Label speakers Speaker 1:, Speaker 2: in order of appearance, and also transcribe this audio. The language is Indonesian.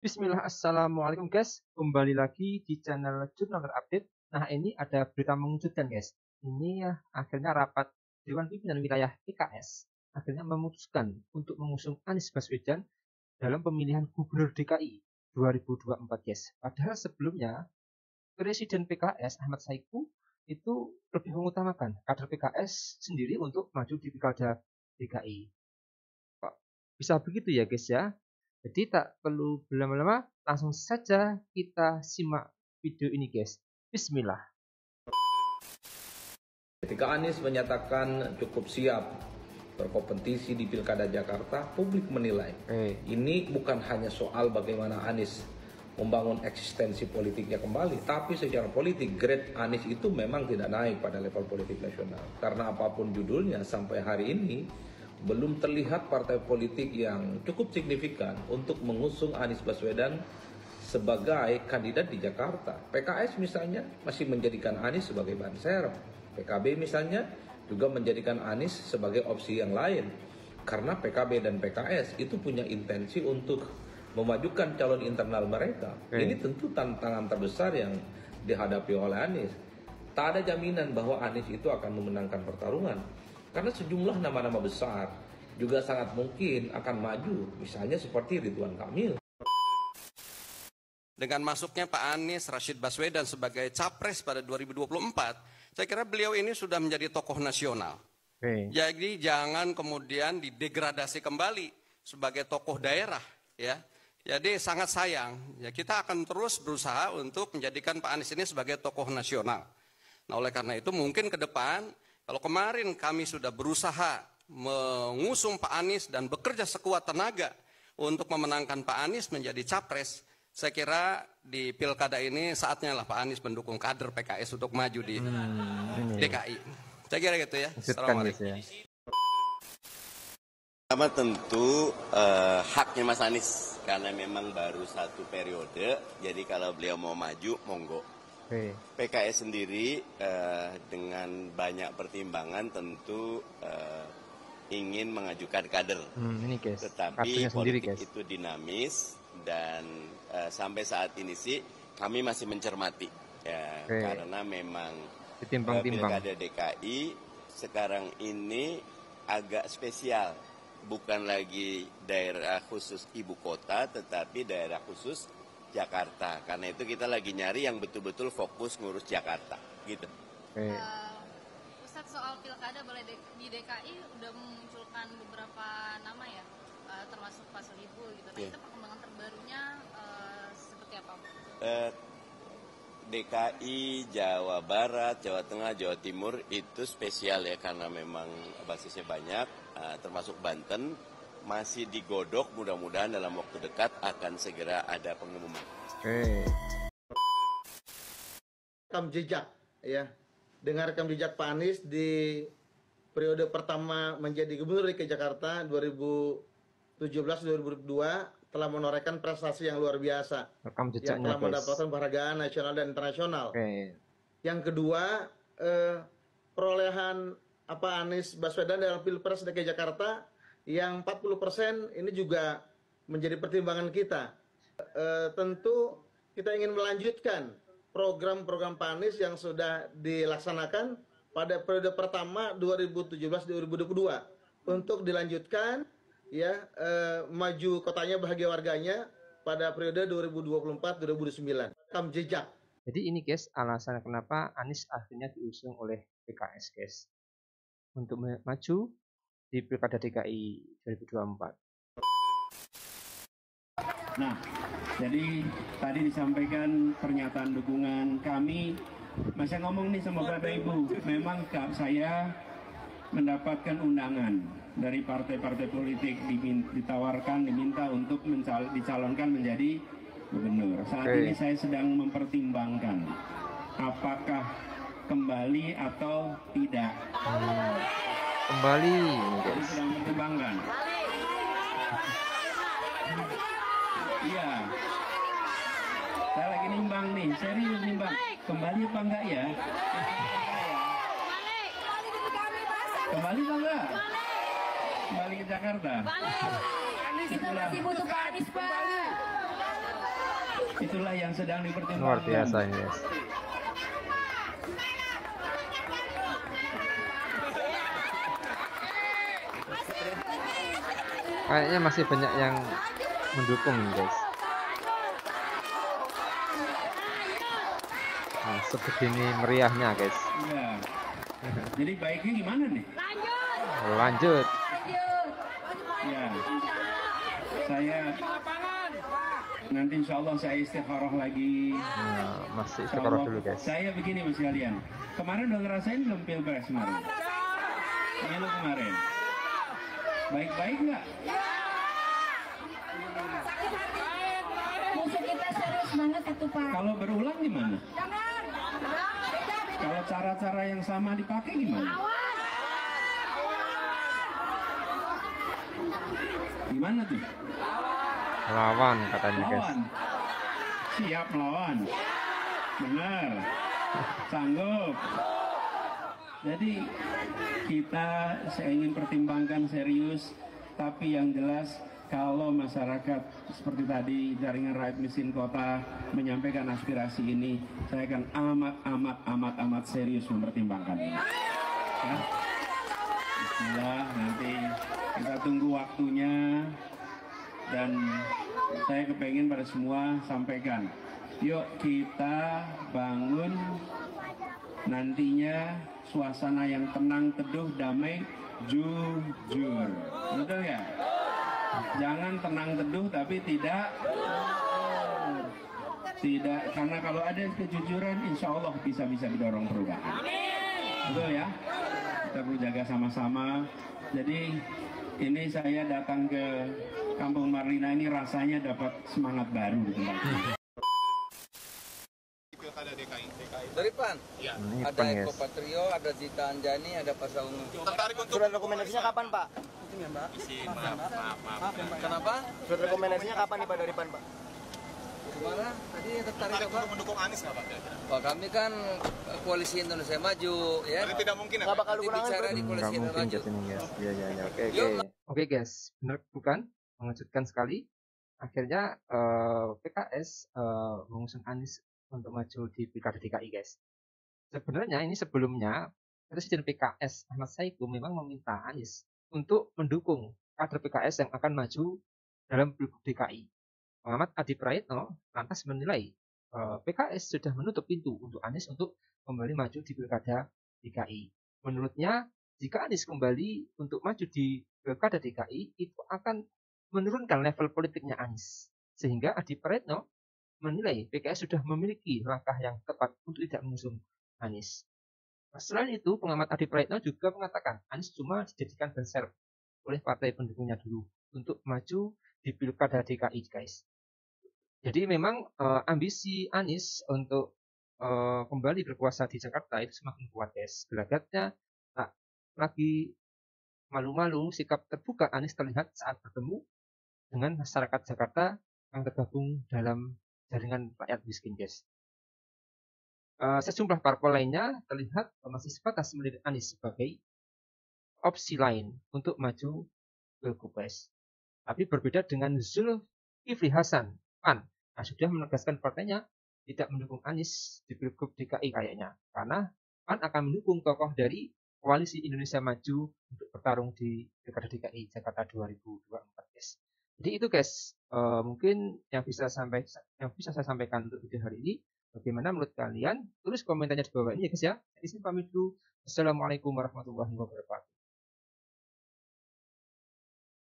Speaker 1: Bismillah, assalamualaikum guys. Kembali lagi di channel Jurnal Update. Nah, ini ada berita mengejutkan guys. Ini ya akhirnya rapat Dewan Pimpinan Wilayah PKS akhirnya memutuskan untuk mengusung Anies Baswedan dalam pemilihan Gubernur DKI 2024 guys. Padahal sebelumnya Presiden PKS Ahmad Saiku itu lebih mengutamakan kader PKS sendiri untuk maju di Pilkada DKI. Kok bisa begitu ya guys ya? Jadi tak perlu berlama-lama, langsung saja kita simak video ini guys. Bismillah.
Speaker 2: Ketika Anies menyatakan cukup siap berkompetisi di Pilkada Jakarta, publik menilai ini bukan hanya soal bagaimana Anies membangun eksistensi politiknya kembali, tapi secara politik grade Anies itu memang tidak naik pada level politik nasional. Karena apapun judulnya, sampai hari ini belum terlihat partai politik yang cukup signifikan untuk mengusung Anies Baswedan sebagai kandidat di Jakarta. PKS misalnya masih menjadikan Anies sebagai ban serep. PKB misalnya juga menjadikan Anies sebagai opsi yang lain. Karena PKB dan PKS itu punya intensi untuk memajukan calon internal mereka. Ini tentu tantangan terbesar yang dihadapi oleh Anies. Tak ada jaminan bahwa Anies itu akan memenangkan pertarungan. Karena sejumlah nama-nama besar juga sangat mungkin akan maju, misalnya seperti Ridwan Kamil.
Speaker 3: Dengan masuknya Pak Anies Rashid Baswedan sebagai capres pada 2024, saya kira beliau ini sudah menjadi tokoh nasional. Jadi jangan kemudian didegradasi kembali sebagai tokoh daerah, ya. Jadi sangat sayang, ya kita akan terus berusaha untuk menjadikan Pak Anies ini sebagai tokoh nasional. Nah, oleh karena itu mungkin ke depan, kalau kemarin kami sudah berusaha mengusung Pak Anies dan bekerja sekuat tenaga untuk memenangkan Pak Anies menjadi capres, saya kira di pilkada ini saatnya lah Pak Anies mendukung kader PKS untuk maju di DKI. Saya kira gitu ya. Assalamualaikum.
Speaker 4: Pertama tentu haknya Mas Anies karena memang baru satu periode, jadi kalau beliau mau maju, monggo. PKS sendiri dengan banyak pertimbangan tentu ingin mengajukan kader, tetapi politik itu dinamis dan sampai saat ini sih kami masih mencermati, ya, karena memang Pilkada DKI sekarang ini agak spesial, bukan lagi daerah khusus ibu kota, tetapi daerah khusus Jakarta. Karena itu kita lagi nyari yang betul-betul fokus ngurus Jakarta, gitu.
Speaker 5: Ustadz, soal pilkada boleh di DKI udah memunculkan beberapa nama ya, termasuk Pak Sohibul gitu. Nah, itu perkembangan terbarunya seperti apa?
Speaker 4: DKI, Jawa Barat, Jawa Tengah, Jawa Timur itu spesial ya karena memang basisnya banyak, termasuk Banten. Masih digodok, mudah-mudahan dalam waktu dekat akan segera ada pengumuman.
Speaker 6: Rekam jejak ya, dengan rekam jejak Pak Anies di periode pertama menjadi Gubernur DKI Jakarta 2017-2022 telah menorehkan prestasi yang luar biasa, yang telah mendapatkan penghargaan nasional dan internasional. Yang kedua, perolehan Anies Baswedan dalam Pilpres DKI Jakarta yang 40% ini juga menjadi pertimbangan kita. Tentu kita ingin melanjutkan program-program Pak Anies yang sudah dilaksanakan pada periode pertama 2017-2022 untuk dilanjutkan ya, maju kotanya bahagia warganya pada periode 2024-2029. Rekam jejak.
Speaker 1: Jadi ini guys alasan kenapa Anies akhirnya diusung oleh PKS guys untuk maju di Pilkada DKI 2024.
Speaker 7: Nah, jadi tadi disampaikan pernyataan dukungan kami. Masih ngomong nih sama Bapak Ibu, memang saya mendapatkan undangan dari partai-partai politik, diminta untuk dicalonkan menjadi gubernur. Saat ini saya sedang mempertimbangkan apakah kembali atau tidak.
Speaker 1: Kembali,
Speaker 7: jadi sedang mempertimbangkan. Iya, saya lagi nimbang nih, serius nimbang. Kembali apa enggak ya? Kembali apa enggak? Kembali ke Jakarta.
Speaker 5: Kita masih butuh Pak Anies, Pak.
Speaker 7: Itulah yang sedang dipertimbangkan.
Speaker 1: Luar biasa ini, guys. Kayaknya masih banyak yang mendukung nih, guys. Nah, sebegini meriahnya, guys.
Speaker 7: Iya. Jadi baiknya gimana nih?
Speaker 1: Lanjut.
Speaker 7: Ya. Saya nanti insya Allah saya istikharah lagi.
Speaker 1: Nah, masih istikharah dulu, guys.
Speaker 7: Saya begini mas kalian. Kemarin udah ngerasain belum pilpres kemarin? Pemilu kemarin. Baik-baik nggak?
Speaker 8: Musuh kita serius banget itu Pak.
Speaker 7: Kalau berulang gimana? Kalau cara-cara yang sama dipakai gimana? Gimana tuh?
Speaker 1: Lawan katanya, guys.
Speaker 7: Lawan. Siap melawan. Benar. Sanggup. Jadi saya ingin pertimbangkan serius, tapi yang jelas kalau masyarakat seperti tadi jaringan rakyat miskin kota menyampaikan aspirasi ini, saya akan amat serius mempertimbangkannya. Ya. Bismillah, nanti kita tunggu waktunya, dan saya kepengen pada semua sampaikan, yuk kita bangun nantinya suasana yang tenang, teduh, damai, jujur. Betul ya? Jangan tenang teduh tapi tidak, karena kalau ada kejujuran insya Allah bisa mendorong perubahan. Betul ya? Kita perlu jaga sama-sama. Jadi ini saya datang ke Kampung Marlina ini rasanya dapat semangat baru di tempat ini.
Speaker 9: Pilkada DKI.
Speaker 2: Dari PAN?
Speaker 9: Iya.
Speaker 2: Ada Eko Patrio, ada Zita Anjani, ada Pasal Ungu.
Speaker 9: Tertarik untuk
Speaker 10: surat rekomendasinya kapan Pak?
Speaker 9: Maaf.
Speaker 2: Kenapa?
Speaker 10: Surat rekomendasinya kapan nih Pak dari PAN Pak?
Speaker 2: Gimana? Tadi tertarik apa?
Speaker 9: untuk mendukung Anies nggak Pak?
Speaker 2: Wah, kami kan Koalisi Indonesia Maju, ya.
Speaker 9: Jadi tidak mungkin ya?
Speaker 10: Nggak bakal
Speaker 2: Nanti
Speaker 10: dukungan
Speaker 2: bicara di Koalisi
Speaker 1: Nggak
Speaker 2: Indonesia
Speaker 1: mungkin,
Speaker 2: Maju.
Speaker 1: guys, ini, guys. Iya.
Speaker 2: Yuk.
Speaker 1: Oke, guys. Benar bukan? Mengejutkan sekali. Akhirnya PKS mengusung Anies untuk maju di Pilkada DKI, guys. Sebenarnya ini sebelumnya Presiden PKS Ahmad Saiku memang meminta Anies untuk mendukung kader PKS yang akan maju dalam Pilgub DKI. Muhammad Adi Praetno lantas menilai PKS sudah menutup pintu untuk Anies untuk kembali maju di Pilkada DKI. Menurutnya, jika Anies kembali untuk maju di Pilkada DKI, itu akan menurunkan level politiknya Anies. Sehingga Adi Praetno menilai PKS sudah memiliki langkah yang tepat untuk tidak mengusung Anies. Selain itu, pengamat Adi Praetno juga mengatakan Anies cuma dijadikan ban serep oleh partai pendukungnya dulu untuk maju di Pilkada DKI, guys. Jadi memang ambisi Anies untuk kembali berkuasa di Jakarta itu semakin kuat, guys. Gelagatnya tak lagi malu-malu, sikap terbuka Anies terlihat saat bertemu dengan masyarakat Jakarta yang tergabung dalam jaringan rakyat miskin, guys. Sejumlah parpol lainnya terlihat masih sebatas melihat Anies sebagai opsi lain untuk maju Pilgub, guys. Tapi berbeda dengan Zulkifli Hasan, PAN, sudah menegaskan partainya tidak mendukung Anies di Pilgub DKI kayaknya, karena PAN akan mendukung tokoh dari Koalisi Indonesia Maju untuk bertarung di Pilkada DKI Jakarta 2024, guys. Jadi itu, guys, mungkin yang bisa saya sampaikan untuk video hari ini. Bagaimana menurut kalian? Tulis komentarnya di bawah ini ya, guys ya. Di sini pamit dulu. Assalamualaikum warahmatullahi wabarakatuh.